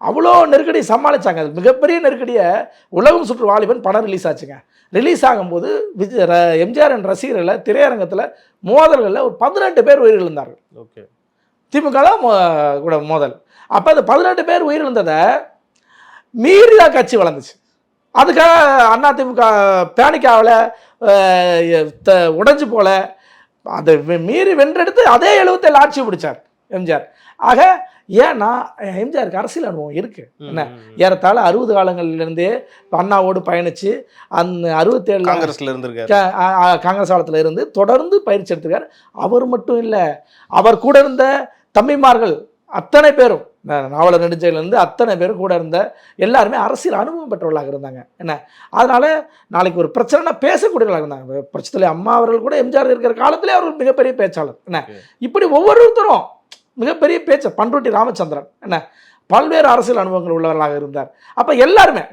அவ்வளோ நெருக்கடி சமாளித்தாங்க. அது மிகப்பெரிய நெருக்கடியை உலகம் சுற்று வாலிபன் படம் ரிலீஸ் ஆச்சுங்க. ரிலீஸ் ஆகும்போது எம்ஜிஆர் என் ரசிகர்களில் திரையரங்கத்தில் மோதல்களில் ஒரு 18 பேர் உயிரிழந்தார்கள். ஓகே, திமுக தான் கூட மோதல். அப்போ அந்த 18 பேர் உயிரிழந்ததை மீறி தான் கட்சி வளர்ந்துச்சு. அதுக்காக அதிமுக பேனிக்காவில் உடைஞ்சு போல அதை மீறி வென்றெடுத்து அதே 77 ஆட்சி பிடிச்சார் எம்ஜிஆர். ஆக ஏன்னா எம்ஜிஆருக்கு அரசியல் அனுபவம் இருக்குது. என்ன ஏறத்தாழ 60 காலங்கள்லேருந்தே அண்ணாவோடு பயணித்து அந்த 67 காங்கிரஸில் இருந்திருக்காரு. காங்கிரஸ் காலத்தில் இருந்து தொடர்ந்து பயிற்சி எடுத்திருக்கார். அவர் மட்டும் இல்லை, அவர் கூட இருந்த தம்பிமார்கள் அத்தனை பேரும், நாவலர் நெடுஞ்செழியன்லேருந்து அத்தனை பேரும் கூட இருந்த எல்லாருமே அரசியல் அனுபவம் பெற்றவர்களாக இருந்தாங்க. என்ன அதனால் நாளைக்கு ஒரு பிரச்சனைனா பேசக்கூடியவர்களாக இருந்தாங்க. பிரச்சனை அம்மா அவர்கள் கூட எம்ஜிஆர் இருக்கிற காலத்திலே அவர்கள் மிகப்பெரிய பேச்சாளர். என்ன இப்படி ஒவ்வொருத்தரும் மிகப்பெரிய பேச்சு. பண்ருட்டி ராமச்சந்திரன் என்ன பல்வேறு அரசியல் அனுபவங்கள் உள்ளவர்களாக இருந்தார். அப்போ எல்லாருமே